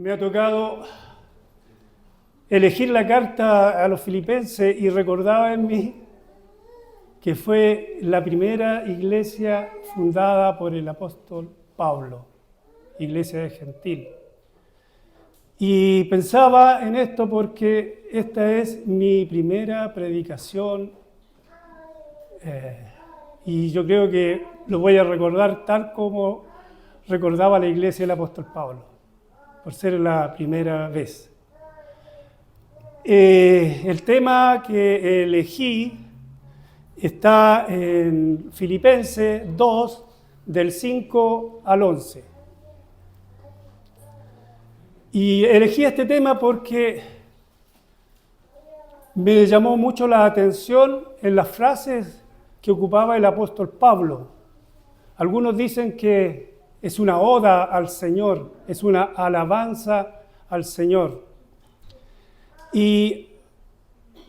Me ha tocado elegir la carta a los filipenses y recordaba en mí que fue la primera iglesia fundada por el apóstol Pablo, iglesia de Gentil. Y pensaba en esto porque esta es mi primera predicación y yo creo que lo voy a recordar tal como recordaba la iglesia del apóstol Pablo, por ser la primera vez. El tema que elegí está en Filipenses 2, del 5 al 11. Y elegí este tema porque me llamó mucho la atención en las frases que ocupaba el apóstol Pablo. Algunos dicen que es una oda al Señor, es una alabanza al Señor. Y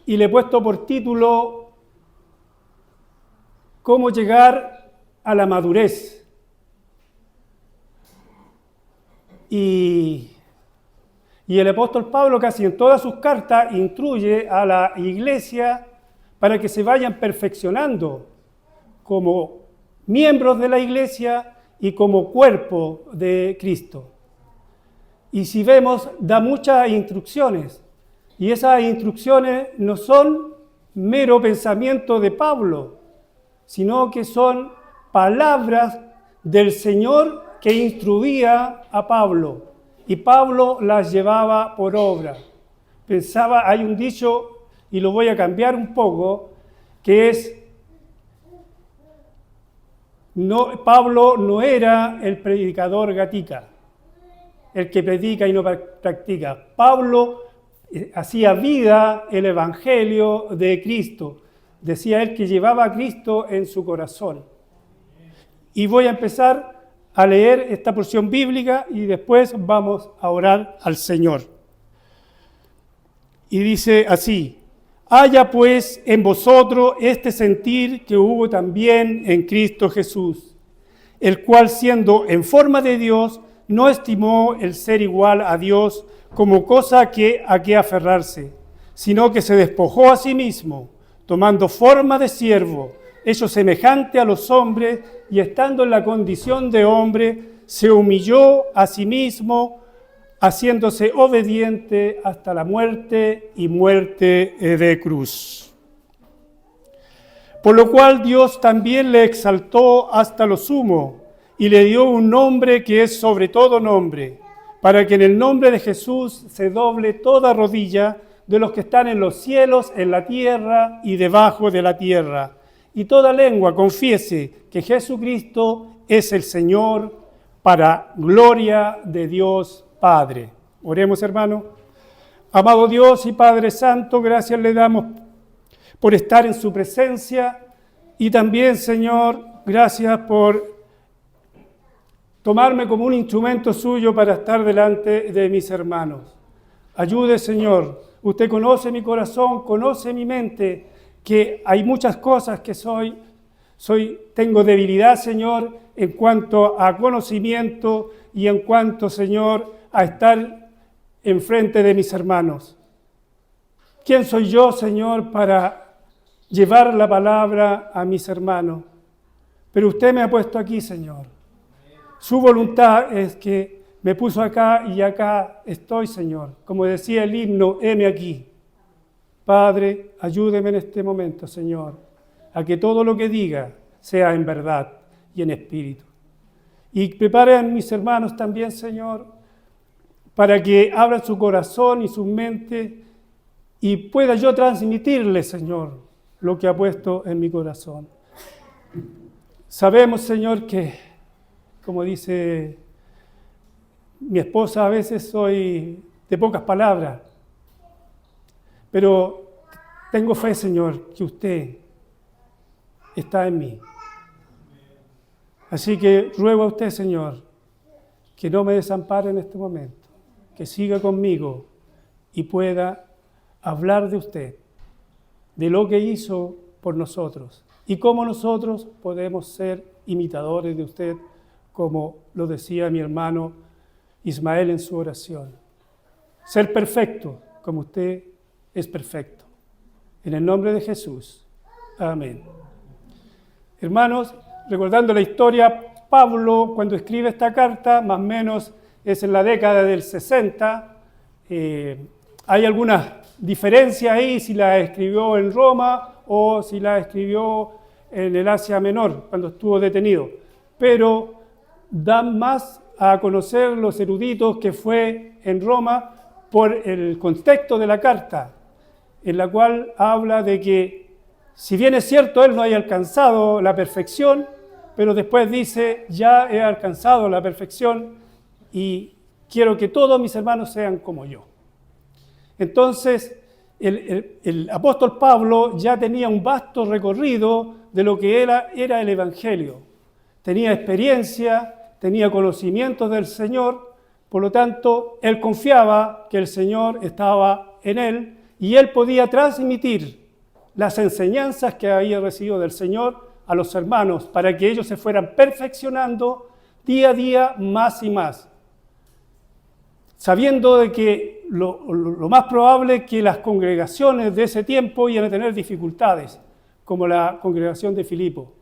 le he puesto por título ¿Cómo llegar a la madurez? Y el apóstol Pablo casi en todas sus cartas instruye a la iglesia para que se vayan perfeccionando como miembros de la iglesia y como cuerpo de Cristo. Y si vemos, da muchas instrucciones. Y esas instrucciones no son mero pensamiento de Pablo, sino que son palabras del Señor que instruía a Pablo. Y Pablo las llevaba por obra. Pensaba, hay un dicho, y lo voy a cambiar un poco, que es, Pablo no era el predicador gatica, el que predica y no practica. Pablo hacía vida el evangelio de Cristo. Decía él que llevaba a Cristo en su corazón. Y voy a empezar a leer esta porción bíblica y después vamos a orar al Señor. Y dice así: haya pues en vosotros este sentir que hubo también en Cristo Jesús, el cual siendo en forma de Dios, no estimó el ser igual a Dios como cosa a que aferrarse, sino que se despojó a sí mismo, tomando forma de siervo, hecho semejante a los hombres, y estando en la condición de hombre, se humilló a sí mismo, haciéndose obediente hasta la muerte y muerte de cruz. Por lo cual Dios también le exaltó hasta lo sumo, y le dio un nombre que es sobre todo nombre, para que en el nombre de Jesús se doble toda rodilla de los que están en los cielos, en la tierra y debajo de la tierra, y toda lengua confiese que Jesucristo es el Señor, para gloria de Dios Padre. Oremos, hermano. Amado Dios y Padre Santo, gracias le damos por estar en su presencia, y también, Señor, gracias por tomarme como un instrumento suyo para estar delante de mis hermanos. Ayude, Señor. Usted conoce mi corazón, conoce mi mente, que hay muchas cosas que tengo debilidad, Señor, en cuanto a conocimiento y en cuanto, Señor, a estar enfrente de mis hermanos. ¿Quién soy yo, Señor, para llevar la palabra a mis hermanos? Pero usted me ha puesto aquí, Señor. Su voluntad es que me puso acá y acá estoy, Señor. Como decía el himno, heme aquí. Padre, ayúdeme en este momento, Señor, a que todo lo que diga sea en verdad y en espíritu. Y prepare a mis hermanos también, Señor, para que abran su corazón y su mente y pueda yo transmitirle, Señor, lo que ha puesto en mi corazón. Sabemos, Señor, que, como dice mi esposa, a veces soy de pocas palabras, pero tengo fe, Señor, que usted está en mí. Así que ruego a usted, Señor, que no me desampare en este momento, que siga conmigo y pueda hablar de usted, de lo que hizo por nosotros y cómo nosotros podemos ser imitadores de usted, como lo decía mi hermano Ismael en su oración. ser perfecto como usted es perfecto. En el nombre de Jesús. Amén. Hermanos, recordando la historia, Pablo, cuando escribe esta carta, más o menos es en la década del 60, hay algunas diferencias ahí, si la escribió en Roma o si la escribió en el Asia Menor, cuando estuvo detenido. Pero dan más a conocer los eruditos que fue en Roma por el contexto de la carta, en la cual habla de que, si bien es cierto, él no haya alcanzado la perfección, pero después dice, ya he alcanzado la perfección y quiero que todos mis hermanos sean como yo. Entonces, el apóstol Pablo ya tenía un vasto recorrido de lo que era el Evangelio. Tenía experiencia, tenía conocimientos del Señor, por lo tanto, él confiaba que el Señor estaba en él y él podía transmitir las enseñanzas que había recibido del Señor a los hermanos para que ellos se fueran perfeccionando día a día más y más, sabiendo de que lo más probable es que las congregaciones de ese tiempo iban a tener dificultades, como la congregación de Filipo.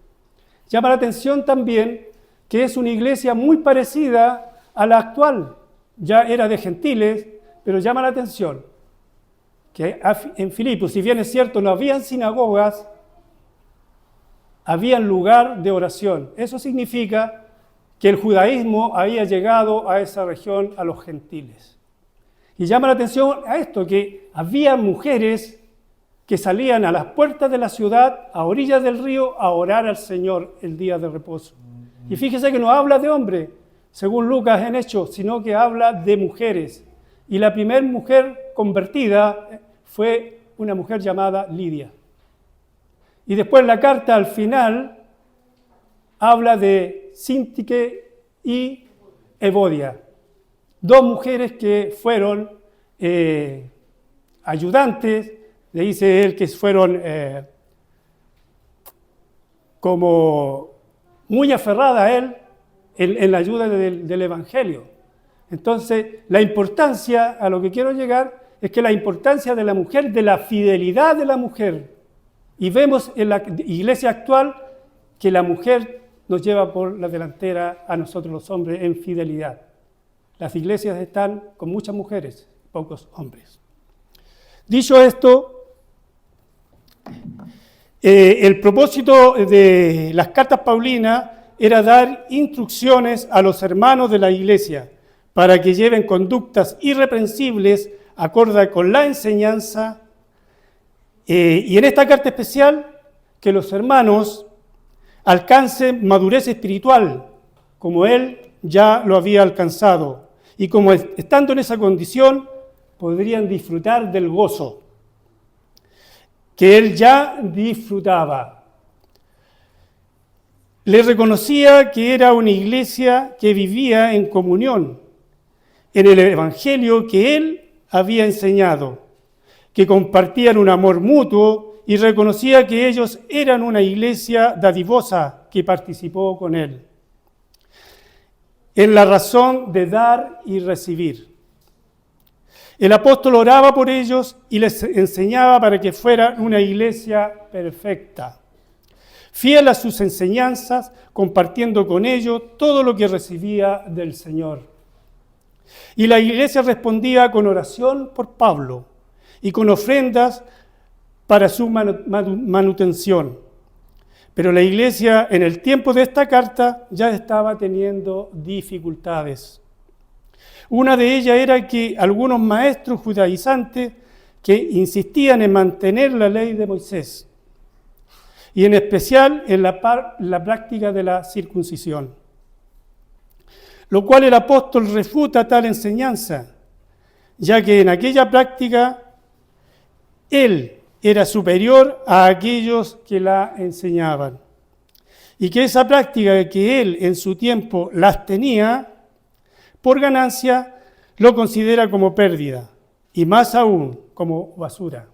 Llama la atención también que es una iglesia muy parecida a la actual, ya era de gentiles, pero llama la atención que en Filipo, si bien es cierto, no habían sinagogas, había lugar de oración. Eso significa que el judaísmo había llegado a esa región, a los gentiles. Y llama la atención a esto, que había mujeres que salían a las puertas de la ciudad, a orillas del río, a orar al Señor el día de reposo. Y fíjese que no habla de hombre, según Lucas en Hechos, sino que habla de mujeres. Y la primera mujer convertida fue una mujer llamada Lidia. Y después la carta al final habla de Síntique y Evodia, dos mujeres que fueron ayudantes, le dice él que fueron como muy aferradas a él en la ayuda del Evangelio. Entonces, la importancia, a lo que quiero llegar, es que la importancia de la mujer, de la fidelidad de la mujer. Y vemos en la iglesia actual que la mujer nos lleva por la delantera a nosotros los hombres en fidelidad. Las iglesias están con muchas mujeres, pocos hombres. Dicho esto, el propósito de las cartas paulinas era dar instrucciones a los hermanos de la iglesia para que lleven conductas irreprensibles acorde con la enseñanza. Y en esta carta especial, que los hermanos alcancen madurez espiritual, como él ya lo había alcanzado. Y como estando en esa condición, podrían disfrutar del gozo que él ya disfrutaba. Le reconocía que era una iglesia que vivía en comunión, en el evangelio que él había enseñado, que compartían un amor mutuo y reconocía que ellos eran una iglesia dadivosa que participó con él en la razón de dar y recibir. El apóstol oraba por ellos y les enseñaba para que fueran una iglesia perfecta, fiel a sus enseñanzas, compartiendo con ellos todo lo que recibía del Señor. Y la iglesia respondía con oración por Pablo y con ofrendas para su manutención. Pero la iglesia en el tiempo de esta carta ya estaba teniendo dificultades. Una de ellas era que algunos maestros judaizantes que insistían en mantener la ley de Moisés, y en especial en la práctica de la circuncisión, lo cual el apóstol refuta tal enseñanza, ya que en aquella práctica él era superior a aquellos que la enseñaban, y que esa práctica que él en su tiempo las tenía por ganancia, lo considera como pérdida, y más aún como basura.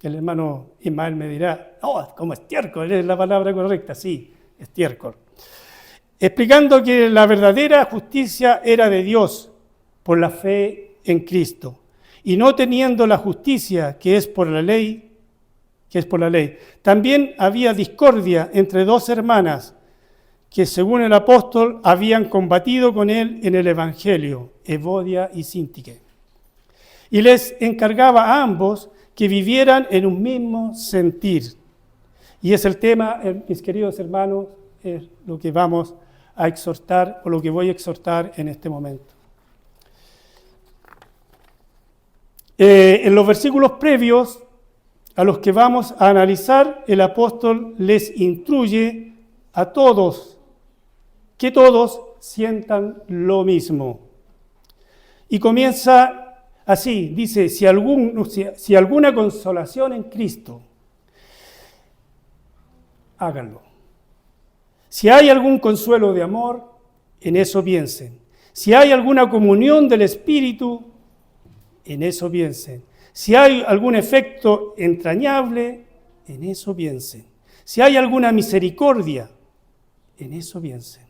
El hermano Ismael me dirá, como estiércol, es la palabra correcta, sí, estiércol. Explicando que la verdadera justicia era de Dios, por la fe en Cristo, y no teniendo la justicia que es por la ley, También había discordia entre dos hermanas que, según el apóstol, habían combatido con él en el Evangelio, Evodia y Síntique. Y les encargaba a ambos que vivieran en un mismo sentir. Y es el tema, mis queridos hermanos, es lo que vamos a exhortar, o lo que voy a exhortar en este momento. En los versículos previos a los que vamos a analizar, el apóstol les instruye a todos, que todos sientan lo mismo. Y comienza así, dice, si alguna consolación en Cristo, háganlo. Si hay algún consuelo de amor, en eso piensen. Si hay alguna comunión del Espíritu, en eso piensen. Si hay algún efecto entrañable, en eso piensen. Si hay alguna misericordia, en eso piensen.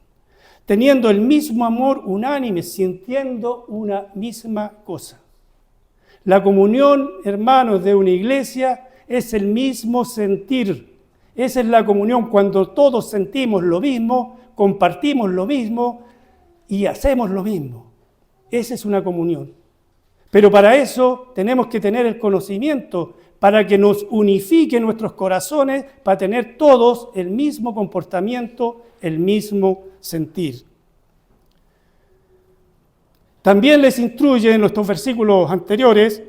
Teniendo el mismo amor unánime, sintiendo una misma cosa. La comunión, hermanos, de una iglesia es el mismo sentir. Esa es la comunión cuando todos sentimos lo mismo, compartimos lo mismo y hacemos lo mismo. Esa es una comunión. Pero para eso tenemos que tener el conocimiento, para que nos unifique nuestros corazones, para tener todos el mismo comportamiento, el mismo sentir. También les instruye en nuestros versículos anteriores,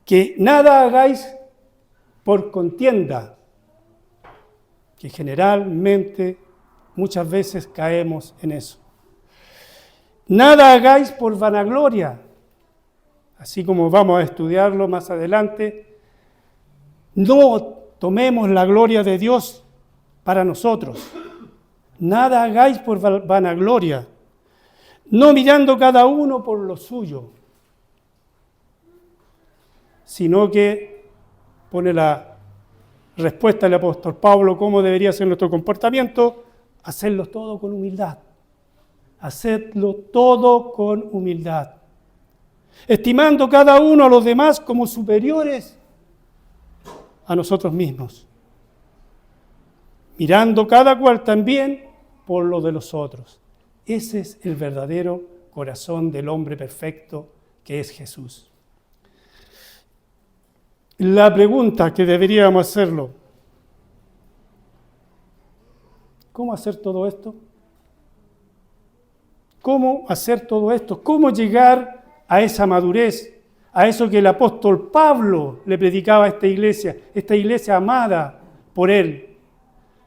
que nada hagáis por contienda, que generalmente muchas veces caemos en eso. Nada hagáis por vanagloria, así como vamos a estudiarlo más adelante. No tomemos la gloria de Dios para nosotros. Nada hagáis por vanagloria, no mirando cada uno por lo suyo, sino que pone la respuesta del apóstol Pablo, cómo debería ser nuestro comportamiento, hacerlo todo con humildad. Hacedlo todo con humildad, estimando cada uno a los demás como superiores a nosotros mismos, mirando cada cual también por lo de los otros. Ese es el verdadero corazón del hombre perfecto que es Jesús. La pregunta que deberíamos hacerlo: ¿cómo hacer todo esto? ¿Cómo hacer todo esto? ¿Cómo llegar a esa madurez? A eso que el apóstol Pablo le predicaba a esta iglesia amada por él,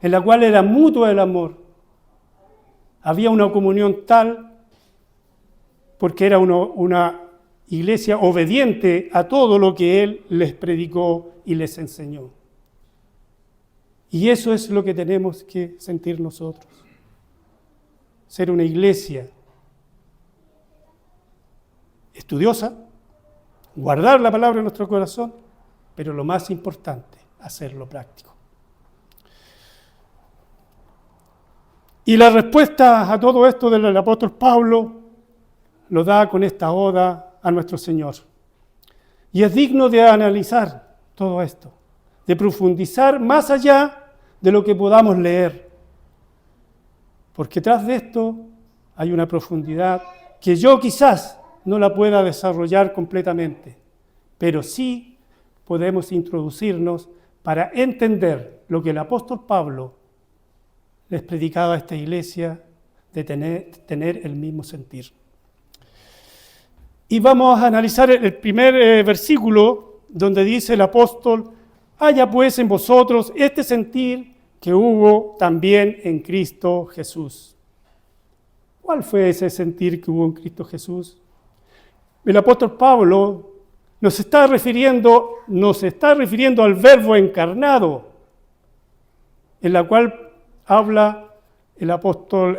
en la cual era mutuo el amor. Había una comunión tal, porque era una iglesia obediente a todo lo que él les predicó y les enseñó. Y eso es lo que tenemos que sentir nosotros. Ser una iglesia estudiosa, guardar la palabra en nuestro corazón, pero lo más importante, hacerlo práctico. Y la respuesta a todo esto del apóstol Pablo lo da con esta oda a nuestro Señor. Y es digno de analizar todo esto, de profundizar más allá de lo que podamos leer. Porque tras de esto hay una profundidad que yo quizás no la pueda desarrollar completamente, pero sí podemos introducirnos para entender lo que el apóstol Pablo les predicaba a esta iglesia de tener el mismo sentir. Y vamos a analizar el primer versículo donde dice el apóstol: haya pues en vosotros este sentir que hubo también en Cristo Jesús. ¿Cuál fue ese sentir que hubo en Cristo Jesús? El apóstol Pablo nos está refiriendo al verbo encarnado, en la cual habla el apóstol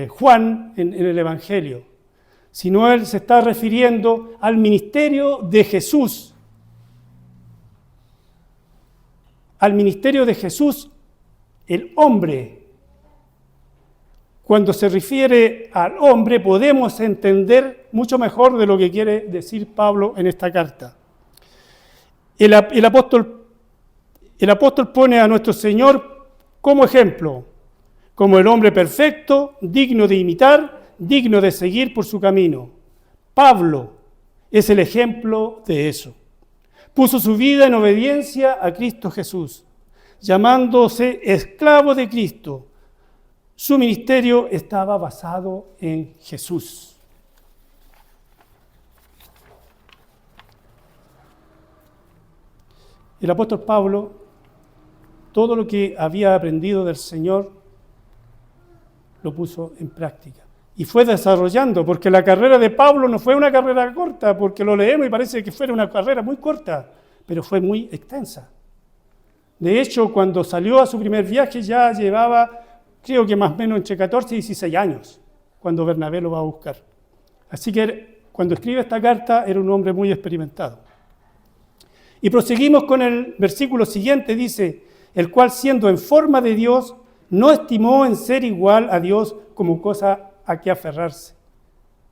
Juan en el Evangelio, sino él se está refiriendo al ministerio de Jesús. Al ministerio de Jesús, el hombre, cuando se refiere al hombre, podemos entender mucho mejor de lo que quiere decir Pablo en esta carta. El apóstol pone a nuestro Señor como ejemplo, como el hombre perfecto, digno de imitar, digno de seguir por su camino. Pablo es el ejemplo de eso. Puso su vida en obediencia a Cristo Jesús, llamándose esclavo de Cristo. Su ministerio estaba basado en Jesús. El apóstol Pablo, todo lo que había aprendido del Señor, lo puso en práctica. Y fue desarrollando, porque la carrera de Pablo no fue una carrera corta, porque lo leemos y parece que fuera una carrera muy corta, pero fue muy extensa. De hecho, cuando salió a su primer viaje ya llevaba, creo que más o menos entre 14 y 16 años, cuando Bernabé lo va a buscar. Así que cuando escribe esta carta era un hombre muy experimentado. Y proseguimos con el versículo siguiente, dice, el cual siendo en forma de Dios, no estimó en ser igual a Dios como cosa a que aferrarse.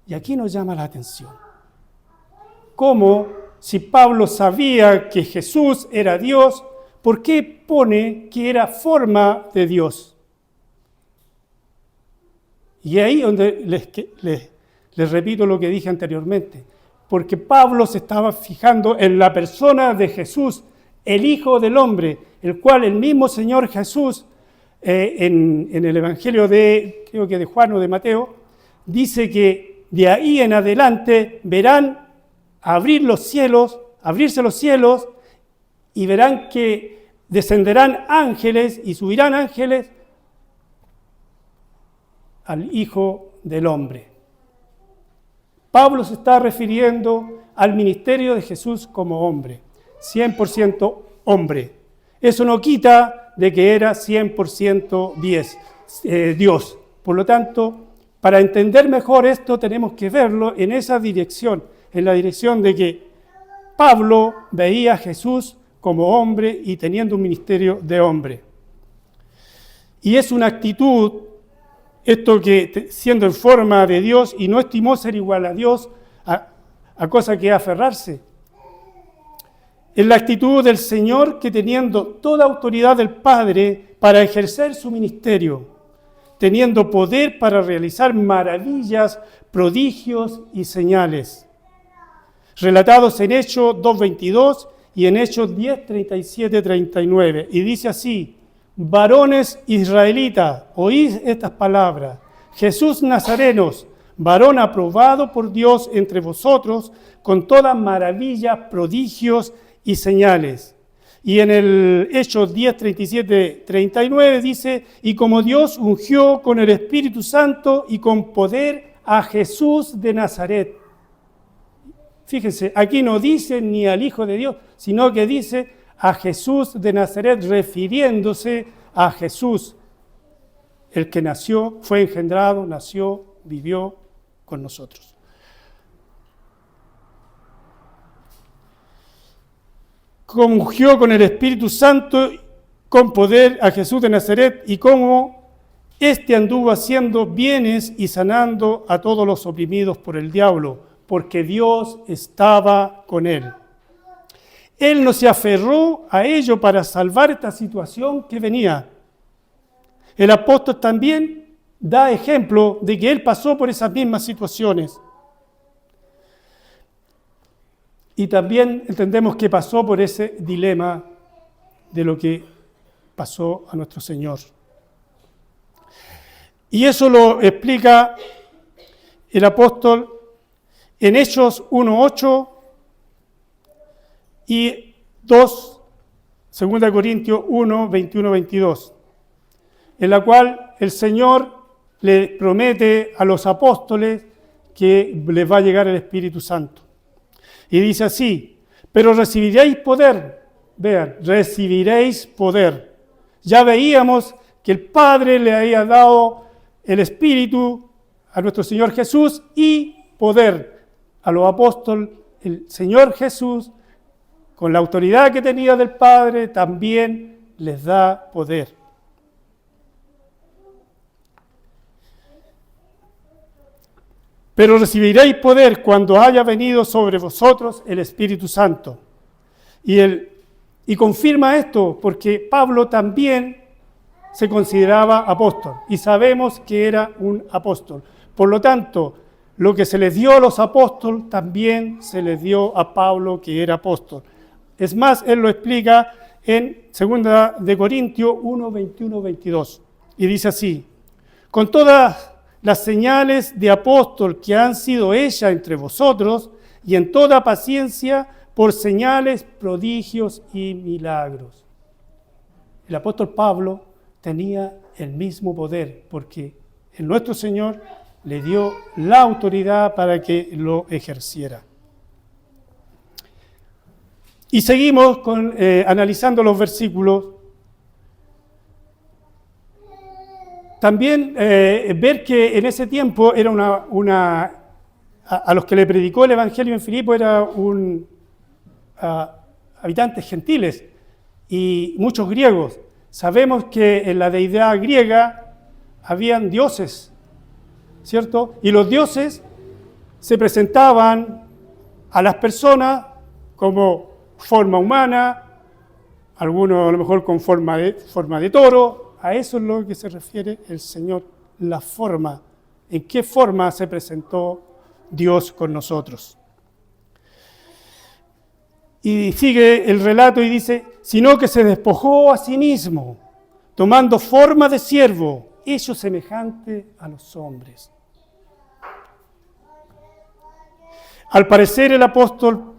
Y aquí nos llama la atención. ¿Cómo, si Pablo sabía que Jesús era Dios, por qué pone que era forma de Dios? Y ahí donde les repito lo que dije anteriormente, porque Pablo se estaba fijando en la persona de Jesús, el Hijo del Hombre, el cual el mismo Señor Jesús, en el Evangelio creo que de Juan o de Mateo, dice que de ahí en adelante verán abrirse los cielos, y verán que descenderán ángeles y subirán ángeles al Hijo del Hombre. Pablo se está refiriendo al ministerio de Jesús como hombre, 100% hombre. Eso no quita de que era 100% Dios. Por lo tanto, para entender mejor esto tenemos que verlo en esa dirección, en la dirección de que Pablo veía a Jesús como hombre y teniendo un ministerio de hombre. Y es una actitud, esto que siendo en forma de Dios y no estimó ser igual a Dios, a cosa que aferrarse. Es la actitud del Señor que teniendo toda autoridad del Padre para ejercer su ministerio, teniendo poder para realizar maravillas, prodigios y señales, relatados en Hechos 2:22 y en Hechos 10:37-39. Y dice así, varones israelitas, oíd estas palabras, Jesús Nazarenos, varón aprobado por Dios entre vosotros, con todas maravillas, prodigios y señales. Y en el Hechos 10:37-39 dice, y como Dios ungió con el Espíritu Santo y con poder a Jesús de Nazaret. Fíjense, aquí no dice ni al Hijo de Dios, sino que dice a Jesús de Nazaret, refiriéndose a Jesús, el que nació, fue engendrado, nació, vivió con nosotros. Ungió con el Espíritu Santo, con poder a Jesús de Nazaret, y como éste anduvo haciendo bienes y sanando a todos los oprimidos por el diablo, porque Dios estaba con él. Él no se aferró a ello para salvar esta situación que venía. El apóstol también da ejemplo de que él pasó por esas mismas situaciones. Y también entendemos que pasó por ese dilema de lo que pasó a nuestro Señor. Y eso lo explica el apóstol en Hechos 1:8 y 2 Corintios 1:21-22, en la cual el Señor le promete a los apóstoles que les va a llegar el Espíritu Santo. Y dice así, pero recibiréis poder, vean, recibiréis poder. Ya veíamos que el Padre le había dado el Espíritu a nuestro Señor Jesús y poder a los apóstoles. El Señor Jesús, con la autoridad que tenía del Padre, también les da poder. pero recibiréis poder cuando haya venido sobre vosotros el Espíritu Santo. Y confirma esto porque Pablo también se consideraba apóstol y sabemos que era un apóstol. Por lo tanto, lo que se les dio a los apóstoles también se les dio a Pablo, que era apóstol. Es más, él lo explica en 2 de Corintios 1, 21, 22. Y dice así: con todas las señales de apóstol que han sido hechas entre vosotros, y en toda paciencia, por señales, prodigios y milagros. El apóstol Pablo tenía el mismo poder, porque el nuestro Señor le dio la autoridad para que lo ejerciera. Y seguimos analizando los versículos. También ver que en ese tiempo era a los que le predicó el Evangelio en Filipo era habitantes gentiles y muchos griegos. Sabemos que en la deidad griega habían dioses, ¿cierto? Y los dioses se presentaban a las personas como forma humana, algunos a lo mejor con forma de toro. A eso es lo que se refiere el Señor, la forma, en qué forma se presentó Dios con nosotros. Y sigue el relato y dice: sino que se despojó a sí mismo, tomando forma de siervo, hecho semejante a los hombres. Al parecer el apóstol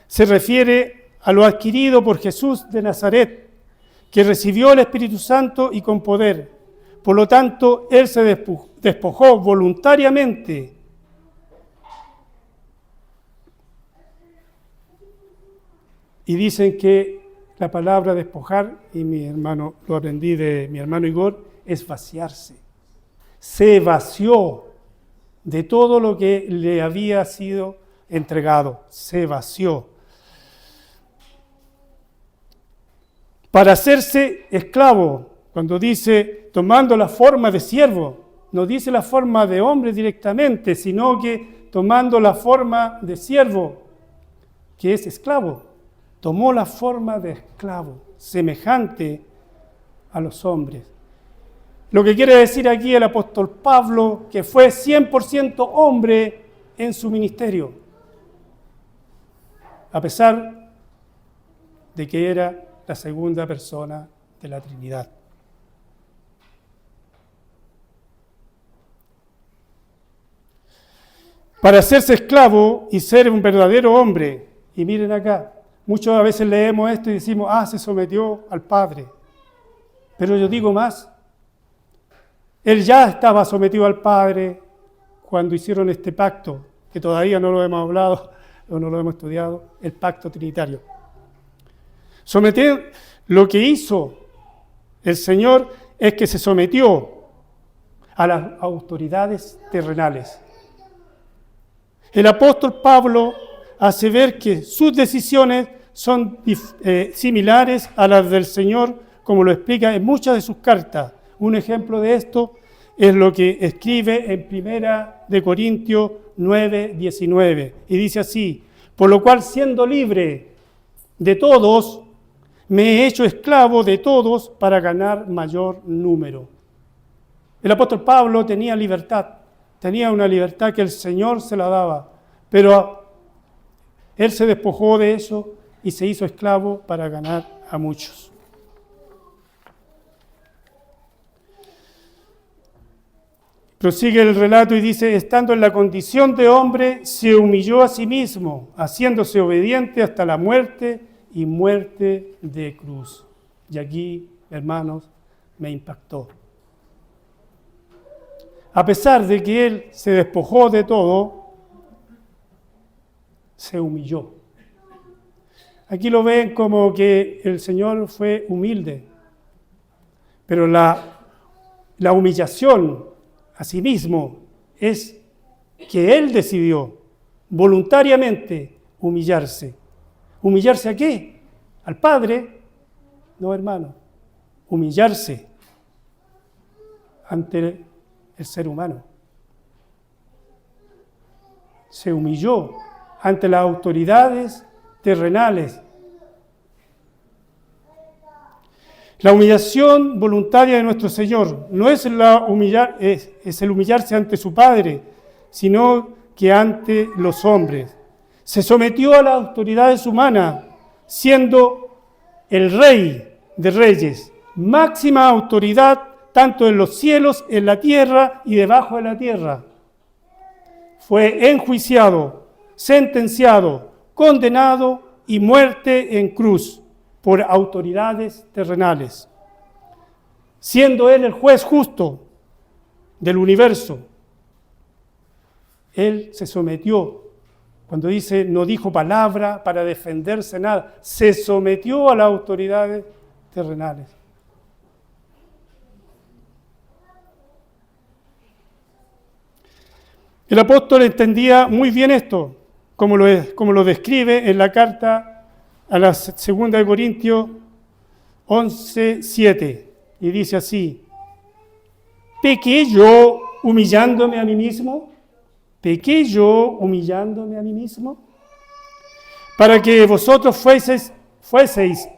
se refiere a lo adquirido por Jesús de Nazaret, que recibió el Espíritu Santo y con poder. Por lo tanto, él se despojó voluntariamente. Y dicen que la palabra despojar, y mi hermano lo aprendí de mi hermano Igor, es vaciarse. Se vació de todo lo que le había sido entregado, se vació. Para hacerse esclavo, cuando dice tomando la forma de siervo, no dice la forma de hombre directamente, sino que tomando la forma de siervo, que es esclavo. Tomó la forma de esclavo, semejante a los hombres. Lo que quiere decir aquí el apóstol Pablo, que fue 100% hombre en su ministerio, a pesar de que era la segunda persona de la Trinidad. Para hacerse esclavo y ser un verdadero hombre, y miren acá, muchas veces leemos esto y decimos, se sometió al Padre. Pero yo digo más, él ya estaba sometido al Padre cuando hicieron este pacto, que todavía no lo hemos hablado o no lo hemos estudiado, el pacto trinitario. Lo que hizo el Señor es que se sometió a las autoridades terrenales. El apóstol Pablo hace ver que sus decisiones son similares a las del Señor, como lo explica en muchas de sus cartas. Un ejemplo de esto es lo que escribe en 1 de Corintios 9, 19. Y dice así: por lo cual, siendo libre de todos, me he hecho esclavo de todos para ganar mayor número. El apóstol Pablo tenía libertad, tenía una libertad que el Señor se la daba, pero él se despojó de eso y se hizo esclavo para ganar a muchos. Prosigue el relato y dice: estando en la condición de hombre, se humilló a sí mismo, haciéndose obediente hasta la muerte y muerte de cruz. Y aquí, hermanos, me impactó. A pesar de que él se despojó de todo, se humilló. Aquí lo ven como que el Señor fue humilde, pero la humillación a sí mismo es que él decidió voluntariamente humillarse. ¿Humillarse a qué? ¿Al Padre? No, hermano. Humillarse ante el ser humano. se humilló ante las autoridades terrenales. La humillación voluntaria de nuestro Señor no es es el humillarse ante su Padre, sino que ante los hombres. Se sometió a las autoridades humanas, siendo el Rey de Reyes, máxima autoridad tanto en los cielos, en la tierra y debajo de la tierra. Fue enjuiciado, sentenciado, condenado y muerte en cruz por autoridades terrenales. Siendo Él el juez justo del universo, Él se sometió. Cuando dice, no dijo palabra para defenderse nada, se sometió a las autoridades terrenales. El apóstol entendía muy bien esto, como lo describe en la carta a la 2 de Corintios 11:7, y dice así: ¿pequé yo humillándome a mí mismo? ¿Pequé yo humillándome a mí mismo? Para que vosotros fueseis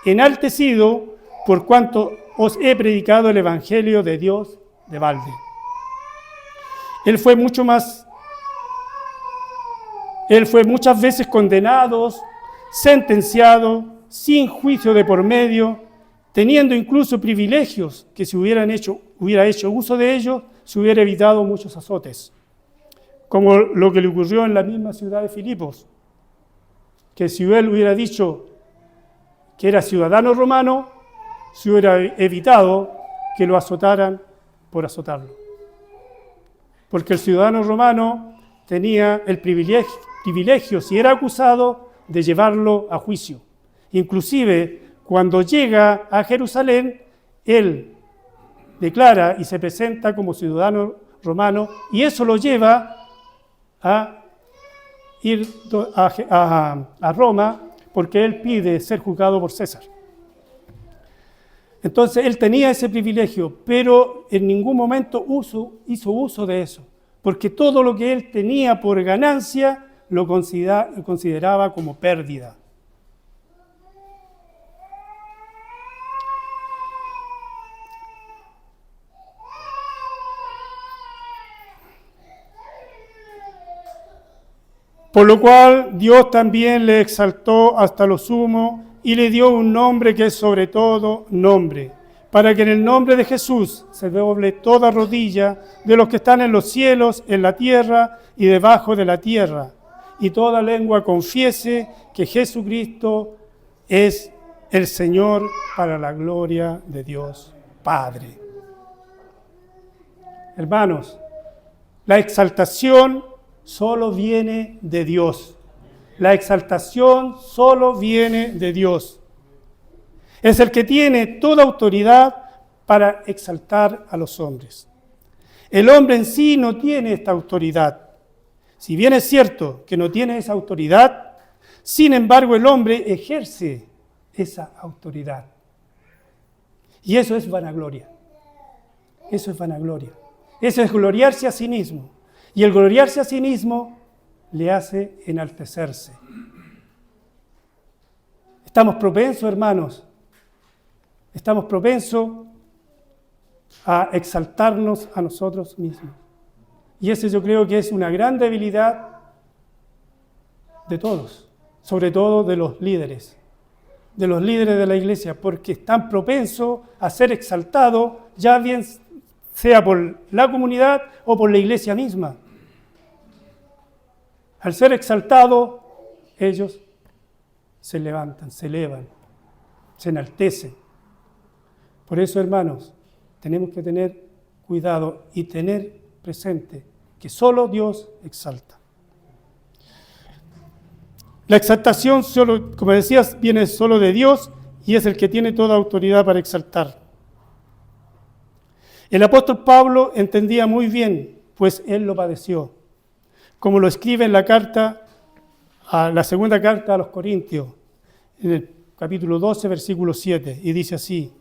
enaltecidos por cuanto os he predicado el Evangelio de Dios de balde. Él fue muchas veces condenado, sentenciado, sin juicio de por medio, teniendo incluso privilegios que si hubiera hecho uso de ellos, se hubiera evitado muchos azotes, como lo que le ocurrió en la misma ciudad de Filipos, que si él hubiera dicho que era ciudadano romano, se hubiera evitado que lo azotaran por azotarlo. Porque el ciudadano romano tenía el privilegio, si era acusado, de llevarlo a juicio. Inclusive, cuando llega a Jerusalén, él declara y se presenta como ciudadano romano, y eso lo lleva a ir a Roma, porque él pide ser juzgado por César. Entonces, él tenía ese privilegio, pero en ningún momento hizo uso de eso, porque todo lo que él tenía por ganancia lo consideraba como pérdida. Por lo cual Dios también le exaltó hasta lo sumo y le dio un nombre que es sobre todo nombre, para que en el nombre de Jesús se doble toda rodilla de los que están en los cielos, en la tierra y debajo de la tierra, y toda lengua confiese que Jesucristo es el Señor, para la gloria de Dios Padre. Hermanos, la exaltación solo viene de Dios. La exaltación solo viene de Dios. Es el que tiene toda autoridad para exaltar a los hombres. El hombre en sí no tiene esta autoridad. Si bien es cierto que no tiene esa autoridad, sin embargo el hombre ejerce esa autoridad. Y eso es vanagloria. Eso es vanagloria. Eso es gloriarse a sí mismo. Y el gloriarse a sí mismo le hace enaltecerse. Estamos propensos, hermanos, estamos propensos a exaltarnos a nosotros mismos. Y eso yo creo que es una gran debilidad de todos, sobre todo de los líderes de la iglesia, porque están propensos a ser exaltados, ya bien sea por la comunidad o por la iglesia misma. Al ser exaltados, ellos se levantan, se elevan, se enaltecen. Por eso, hermanos, tenemos que tener cuidado y tener presente que solo Dios exalta. La exaltación, solo, como decías, viene solo de Dios y es el que tiene toda autoridad para exaltar. El apóstol Pablo entendía muy bien, pues él lo padeció, como lo escribe en la segunda carta a los Corintios, en el capítulo 12, versículo 7, y dice así: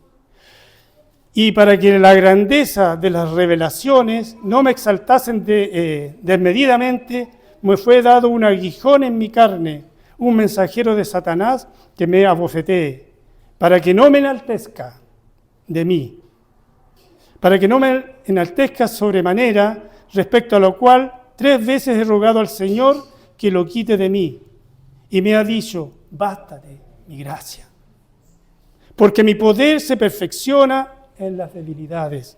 y para que la grandeza de las revelaciones no me exaltasen desmedidamente, me fue dado un aguijón en mi carne, un mensajero de Satanás que me abofetee, para que no me enaltezca de mí, para que no me enaltezca sobremanera, respecto a lo cual 3 veces he rogado al Señor que lo quite de mí. Y me ha dicho, bástate mi gracia, porque mi poder se perfecciona en las debilidades.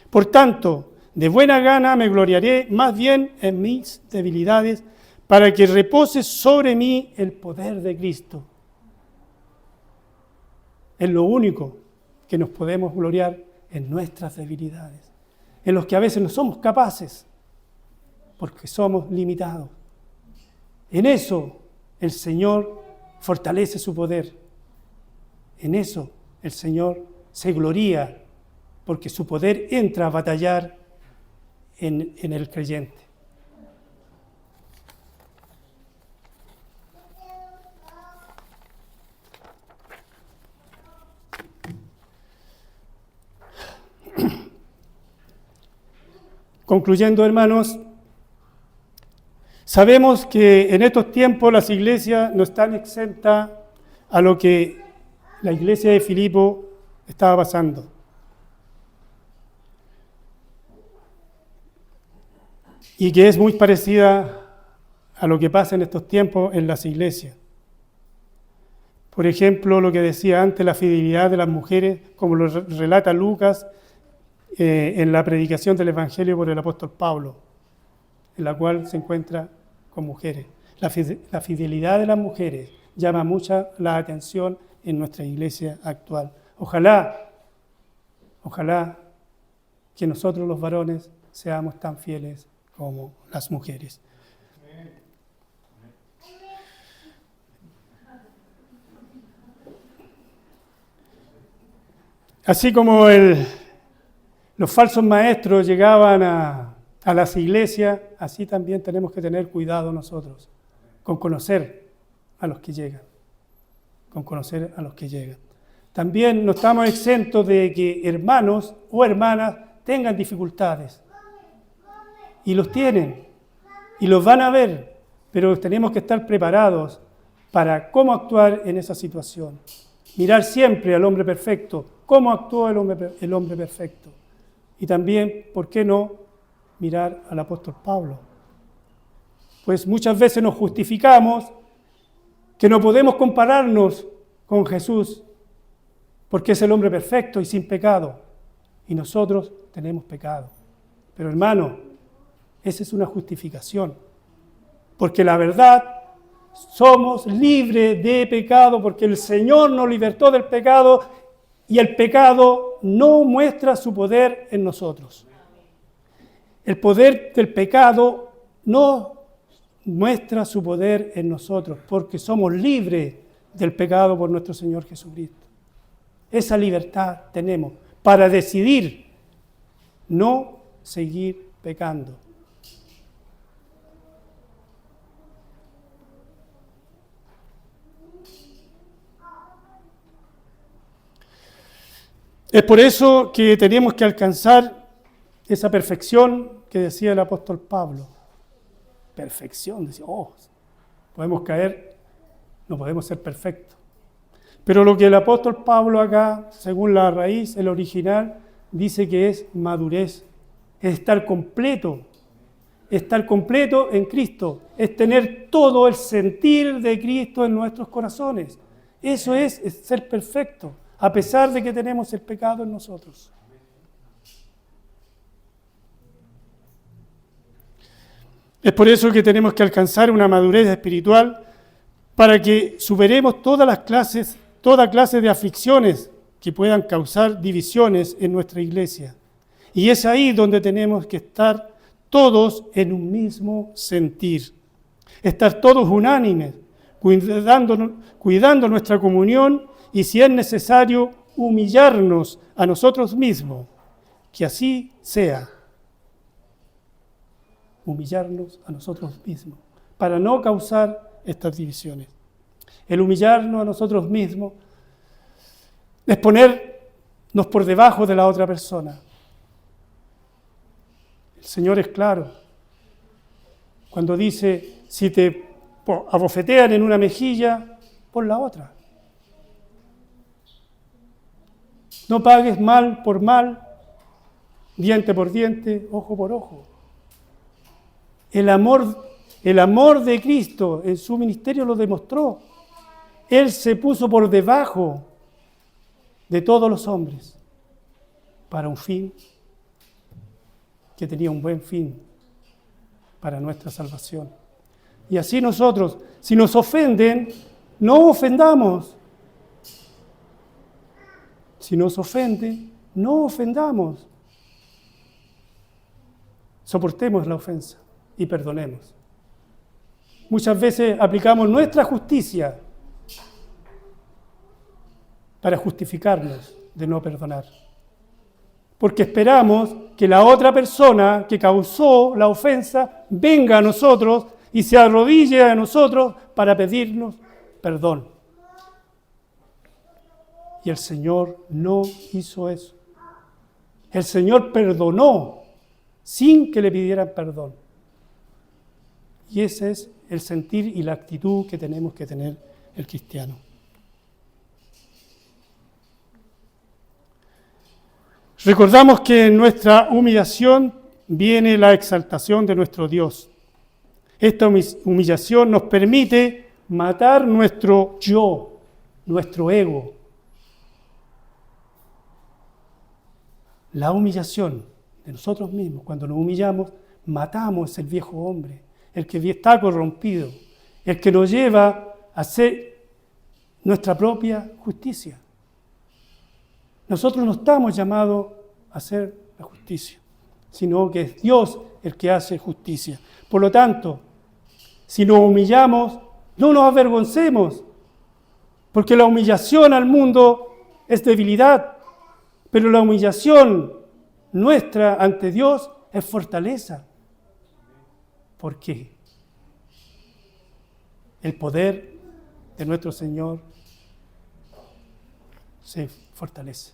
Por tanto, de buena gana me gloriaré más bien en mis debilidades, para que repose sobre mí el poder de Cristo. Es lo único que nos podemos gloriar en nuestras debilidades, en los que a veces no somos capaces, porque somos limitados. En eso el Señor fortalece su poder. En eso el Señor se gloría, porque su poder entra a batallar en el creyente. Concluyendo, hermanos, sabemos que en estos tiempos las iglesias no están exentas a lo que la iglesia de Filipo estaba pasando. Y que es muy parecida a lo que pasa en estos tiempos en las iglesias. Por ejemplo, lo que decía antes, la fidelidad de las mujeres, como lo relata Lucas en la predicación del Evangelio por el apóstol Pablo, en la cual se encuentra con mujeres. La fidelidad de las mujeres llama mucha la atención en nuestra iglesia actual. Ojalá que nosotros los varones seamos tan fieles como las mujeres. Así como los falsos maestros llegaban a las iglesias, así también tenemos que tener cuidado nosotros con conocer a los que llegan, También no estamos exentos de que hermanos o hermanas tengan dificultades, y los tienen, y los van a ver, pero tenemos que estar preparados para cómo actuar en esa situación. Mirar siempre al hombre perfecto, cómo actuó el hombre perfecto. Y también, ¿por qué no mirar al apóstol Pablo? Pues muchas veces nos justificamos que no podemos compararnos con Jesús, porque es el hombre perfecto y sin pecado, y nosotros tenemos pecado. Pero hermano, esa es una justificación, porque la verdad, somos libres de pecado, porque el Señor nos libertó del pecado, y el pecado no muestra su poder en nosotros. El poder del pecado no muestra su poder en nosotros, porque somos libres del pecado por nuestro Señor Jesucristo. Esa libertad tenemos para decidir no seguir pecando. Es por eso que tenemos que alcanzar esa perfección que decía el apóstol Pablo. Perfección, decía, podemos caer, no podemos ser perfectos. Pero lo que el apóstol Pablo acá, según la raíz, el original, dice que es madurez, es estar completo en Cristo, es tener todo el sentir de Cristo en nuestros corazones. Eso es ser perfecto, a pesar de que tenemos el pecado en nosotros. Es por eso que tenemos que alcanzar una madurez espiritual para que superemos toda clase de aflicciones que puedan causar divisiones en nuestra iglesia. Y es ahí donde tenemos que estar todos en un mismo sentir, estar todos unánimes, cuidando nuestra comunión y, si es necesario, humillarnos a nosotros mismos. Que así sea. Humillarnos a nosotros mismos para no causar estas divisiones. El humillarnos a nosotros mismos es ponernos por debajo de la otra persona. El Señor es claro cuando dice, si te abofetean en una mejilla, pon la otra. No pagues mal por mal, diente por diente, ojo por ojo. El amor de Cristo en su ministerio lo demostró. Él se puso por debajo de todos los hombres para un fin que tenía un buen fin para nuestra salvación. Y así nosotros, si nos ofenden, no ofendamos. Si nos ofenden, no ofendamos. Soportemos la ofensa y perdonemos. Muchas veces aplicamos nuestra justicia para justificarnos de no perdonar. Porque esperamos que la otra persona que causó la ofensa venga a nosotros y se arrodille a nosotros para pedirnos perdón. Y el Señor no hizo eso. El Señor perdonó sin que le pidieran perdón. Y ese es el sentir y la actitud que tenemos que tener el cristiano. Recordamos que en nuestra humillación viene la exaltación de nuestro Dios. Esta humillación nos permite matar nuestro yo, nuestro ego. La humillación de nosotros mismos, cuando nos humillamos, matamos el viejo hombre, el que está corrompido, el que nos lleva a hacer nuestra propia justicia. Nosotros no estamos llamados a hacer la justicia, sino que es Dios el que hace justicia. Por lo tanto, si nos humillamos, no nos avergoncemos, porque la humillación al mundo es debilidad, pero la humillación nuestra ante Dios es fortaleza. ¿Por qué? El poder de nuestro Señor se fortalece.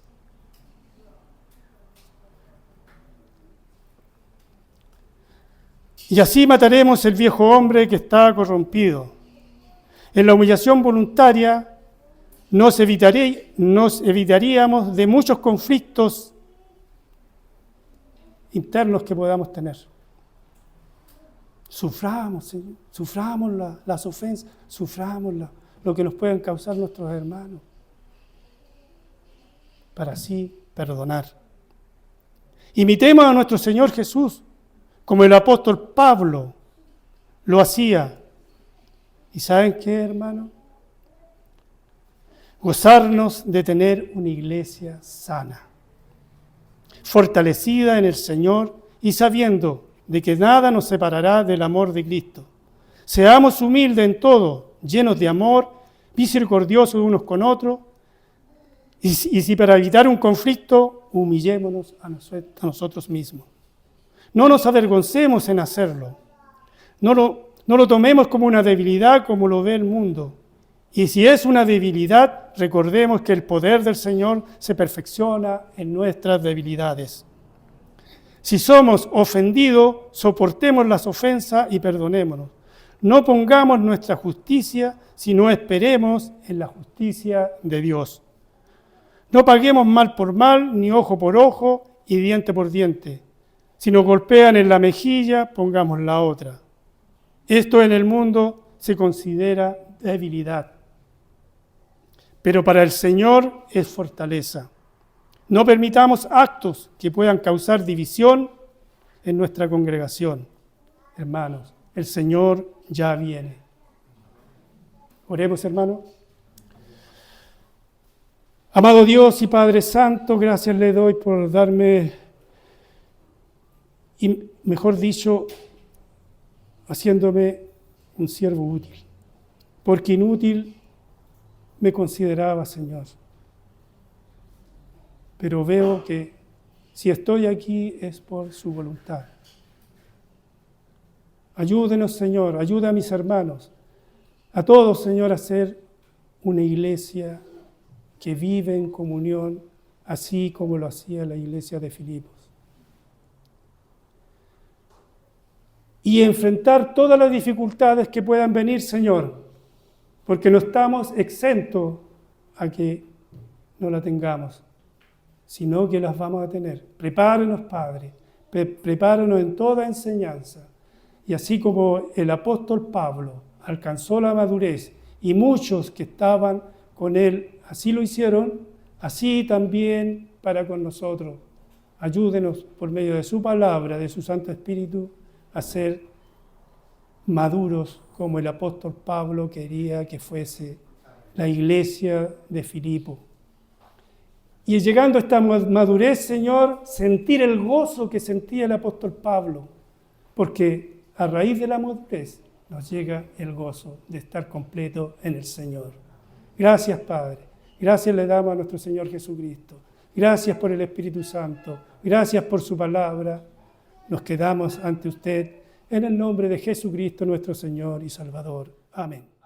Y así mataremos el viejo hombre que está corrompido. En la humillación voluntaria nos evitaríamos de muchos conflictos internos que podamos tener. Suframos, Señor, suframos las ofensas, suframos lo que nos pueden causar nuestros hermanos, para así perdonar. Imitemos a nuestro Señor Jesús, como el apóstol Pablo lo hacía. ¿Y saben qué, hermano? Gozarnos de tener una iglesia sana, fortalecida en el Señor y sabiendo de que nada nos separará del amor de Cristo. Seamos humildes en todo, llenos de amor, misericordiosos unos con otros, y si para evitar un conflicto, humillémonos a nosotros mismos. No nos avergoncemos en hacerlo. No lo tomemos como una debilidad como lo ve el mundo. Y si es una debilidad, recordemos que el poder del Señor se perfecciona en nuestras debilidades. Si somos ofendidos, soportemos las ofensas y perdonémonos. No pongamos nuestra justicia, sino esperemos en la justicia de Dios. No paguemos mal por mal, ni ojo por ojo y diente por diente. Si nos golpean en la mejilla, pongamos la otra. Esto en el mundo se considera debilidad, pero para el Señor es fortaleza. No permitamos actos que puedan causar división en nuestra congregación. Hermanos, el Señor ya viene. Oremos, hermanos. Amado Dios y Padre Santo, gracias le doy por darme, y mejor dicho, haciéndome un siervo útil, porque inútil me consideraba, Señor. Pero veo que si estoy aquí es por su voluntad. Ayúdenos, Señor, ayuda a mis hermanos, a todos, Señor, a ser una iglesia que vive en comunión, así como lo hacía la iglesia de Filipos. y enfrentar todas las dificultades que puedan venir, Señor, porque no estamos exentos a que no la tengamos, sino que las vamos a tener. Prepárenos, Padre, prepárenos en toda enseñanza. Y así como el apóstol Pablo alcanzó la madurez y muchos que estaban con él así lo hicieron, así también para con nosotros. Ayúdenos por medio de su palabra, de su Santo Espíritu, a ser maduros como el apóstol Pablo quería que fuese la iglesia de Filipo. Y llegando a esta madurez, Señor, sentir el gozo que sentía el apóstol Pablo, porque a raíz de la madurez nos llega el gozo de estar completo en el Señor. Gracias, Padre. Gracias le damos a nuestro Señor Jesucristo. Gracias por el Espíritu Santo. Gracias por su palabra. Nos quedamos ante usted en el nombre de Jesucristo, nuestro Señor y Salvador. Amén.